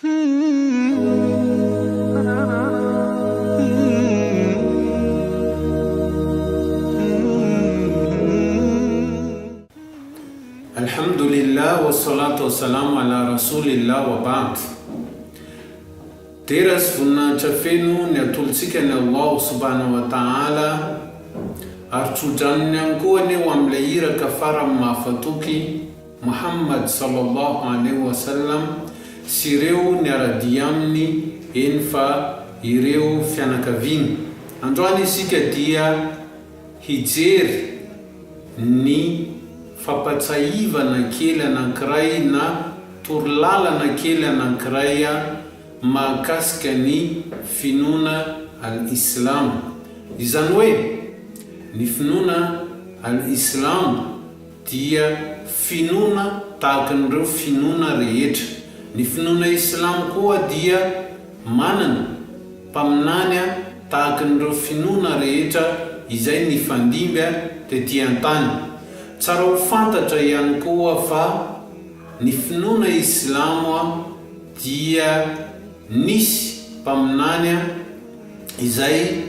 Alhamdulillah wassalatu wassalamu ala rasulillah wa ba'd. Teras voninahitra feno ny atolotsika ny Allah subhanahu wa ta'ala ary trojranony ihany koa aneo amin'ilay iraka farany mahafatoky Muhammad sallallahu alaihi wasallam sy ireo niaradia aminy eny fa ireo fianakaviany. Androany isika dia hijery ny fampatsaivana kely anankiray na torolalana kely anankiray mahakasika ny finoana al-Islam. Izany hoe ny finoana al-Islam dia finoana tahaka an'ireo finoana rehetra. Ny finoana Islam koa dia manana mpaminany tahaka an'ireo finoana rehetra izay nifandimby tetỳ an-tany. Tsara ho fantatra ihany koa fa ny finoana Islamo dia nisy mpaminany izay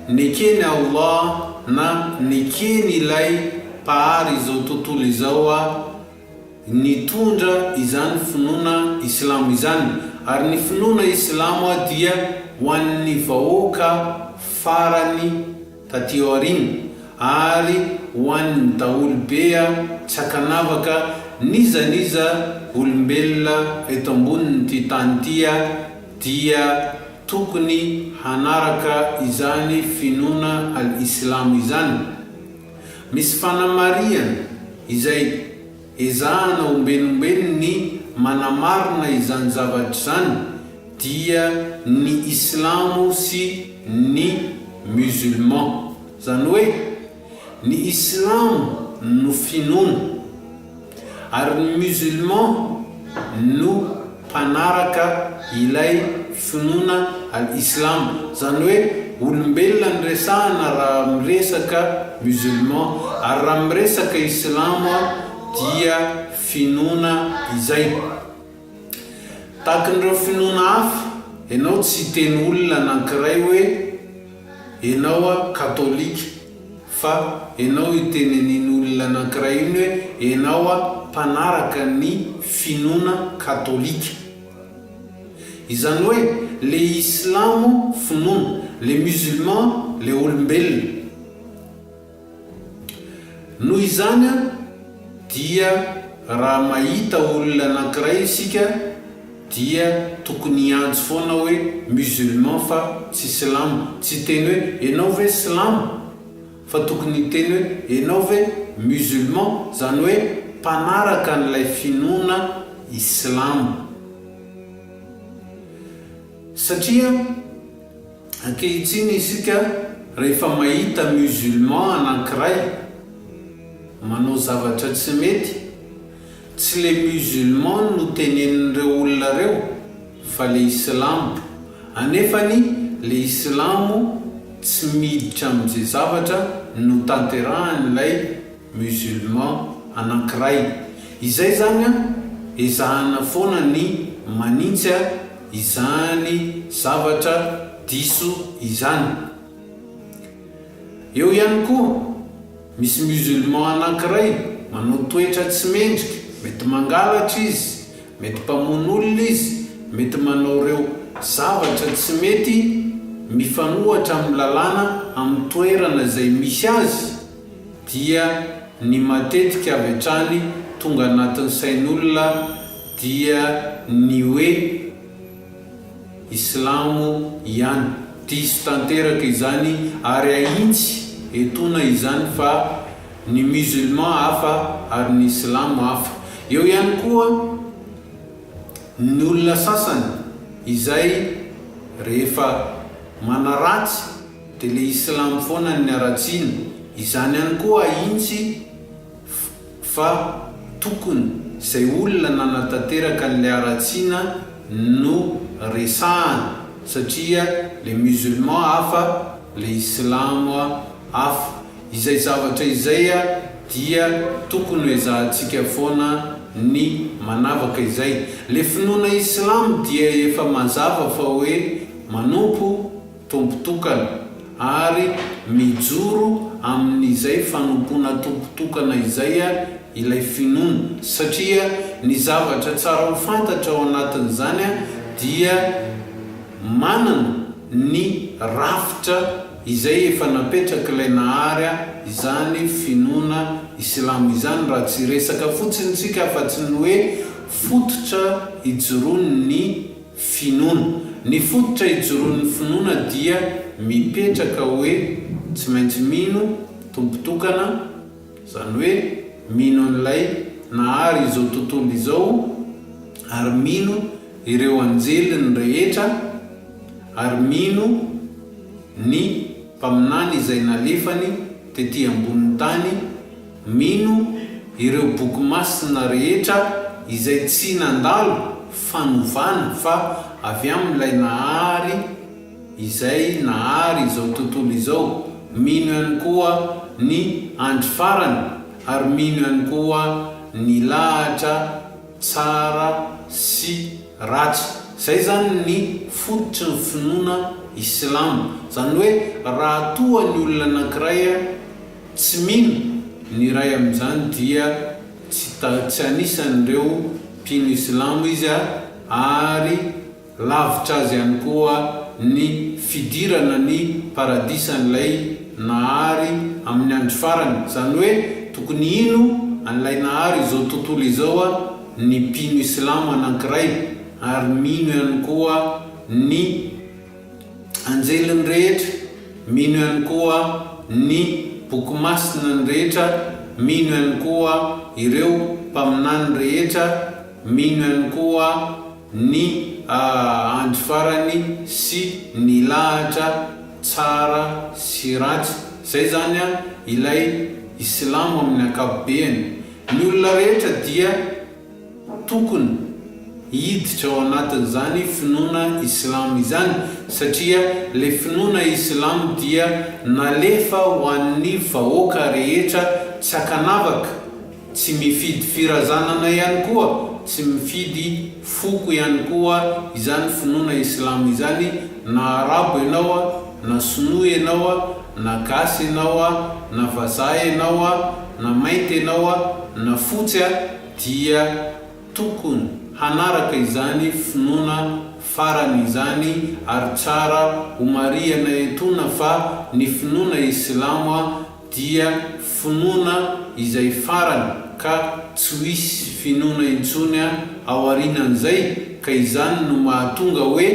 nekeny Allah na nekeny ilay mpahary izao tontolo izao nitondra izany finoana Islamo izany. Ary ny finoana Islamo dia ho an'ny vahoaka farany taty aoriana ary ho an'ny daolobe tsy hakanavaka nizaniza olombelona eto ambonin'ity tany ity dia tokony hanaraka izany finoana al-Islam izany. Misy fanamariana izay ezahana ombenombeno ny manamarina izany zavatra izany dia ny Islamo sy ny musulman. Zany hoe ny Islam no finoana ary ny musulman no mpanaraka ilay finoana al-Islam. Zany hoe olombelona ny resahana raha miresaka musulman ary raha miresaka Islam dia finoana izay. Tahaka an'ireo finoana hafa, ianao tsy teny olona anankiray hoe ianao katolika, fa ianao iteneniny olona anankiray iny hoe ianao mpanaraka ny finoana katolika. Izany hoe le Islamo finoana, le musulman le olombelona. Noho izany dia raha mahita olona anankiray isika dia tokony hiantso foana hoe musulman fa tsy Islam. Tsy teny hoe ianao ve Islam, fa tokony teny hoe ianao ve musulman, zany hoe mpanaraka n'ilay finoana Islam. Satria ankehitriny isika rehefa mahita musulman anankiray manao zavatra tsy mety, tsy le musulman no tenenin'ireo olona reo fa le Islam. Anefany le Islamo tsy miditra amin'izay zavatra no tanterahan'ilay musulman anankiray. Izay zany ezahana foana ny manintsy izany zavatra diso izany. Eo ihany koa misy musulman anankiray manao toetra tsy mendrika, mety mangalatra izy, mety mpamono olona izy, mety manao reo zavatra tsy mety mifanohatra amin'ny lalàna amin'ny toerana izay misy azy, dia ny matetika avy hatrany tonga anatin'ny sain'olona dia ny hoe Islamo ihany. Diso tanteraka izany ary aintsy etona izany fa ny musulman hafa ary ny Islam hafa. Eo ihany koa ny olona sasany izay rehefa manaratsy dia le Islam foana ny aratsiana. Izany ihany koa aintsy fa tokony izay olona nanatanteraka n'ilay aratsiana no resahana, satria le musulman hafa, le Islam hafa. Izay zavatra izay dia tokony ezahantsika foana ny manavaka izay. Le finoana Islamo dia efa mazava fa hoe manompo tompotokana ary mijoro amin'izay fanompona tompotokana izay ilay finoana, satria ny zavatra tsara ho fantatra ao anatin'izany dia manana ny rafitra izay efa napetraka ilay nahary izany finoana Islamo izany, raha tsy resaka fotsiny tsika fa tsy ny hoe fototra ijoroan'ny finoana. Ny fototra ijoroan'ny finoana dia mipetraka hoe tsy maintsy mino tompotokana, zany hoe mino an'ilay nahary izao tontolo izao, ary mino ireo anjeliny rehetra, ary mino ny mpaminany izay nalefany tetỳ ambony tany, mino ireo boky masina rehetra izay tsy nandalo fanovana fa avy amin'ilay nahary izao tontolo izao. Mino ihany koa ny andro farany, ary mino ihany koa ny lahatra tsara sy ratsy. Zay zany ny fototry ny finoana Islamo. Zany hoe raha toa ny olona anankiray tsy mino ny ray amin'izany dia tsy anisan'ireo mpino Islamo izy ary lavitra azy ihany koa ny fidirana ny paradisan'ilay nahary amin'ny andro farany. Zany hoe tokony ino an'ilay nahary izao tontolo izao ny mpino Islamo anankiray, ary mino ihany koa ny anjeliny rehetra, mino ihany koa ny boky masina ny rehetra, mino ihany koa ireo mpaminany rehetra, mino ihany koa ny andro farany sy ny lahatra tsara sy ratsy. Zay zany ilay Islamo amin'ny ankapobeny. Ny olona rehetra dia tokony hiditra ao anatin'izany finoana Islamo izany, satria le finoana Islamo dia nalefa ho an'ny vahoaka rehetra tsy akanavaka, tsy mifidy firazanana ihany koa, tsy mifidy foko ihany koa izany finoana Islamo izany. Na arabo ianao, na sinoa ianao, na gasy ianao, na vazaha ianao, na mainty ianao, na fotsy dia tokony hanaraka izany finoana farany izany, ary tsara ho mariana etona fa ny finoana Islamo dia finoana izay farany ka tsy misy finoana intsony ao aorianan'izay. Ka izany no mahatonga hoe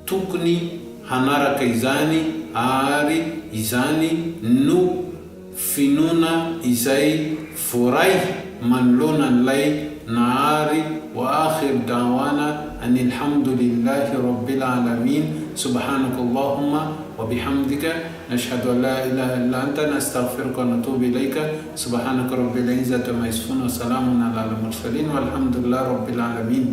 tokony hanaraka izany, ary izany no finoana izay voaray manoloana an'ilay nahary. Wa akhir da'wana anil hamdulillahi rabbil alamin. Subhanaka Allahumma wa bihamdika nashhadu an la ilaha illa anta nastaghfiruka wa natubu ilayka. Subhanaka rabbil izzati amma yasifun wa salamun ala al mursalin walhamdulillahi rabbil alamin.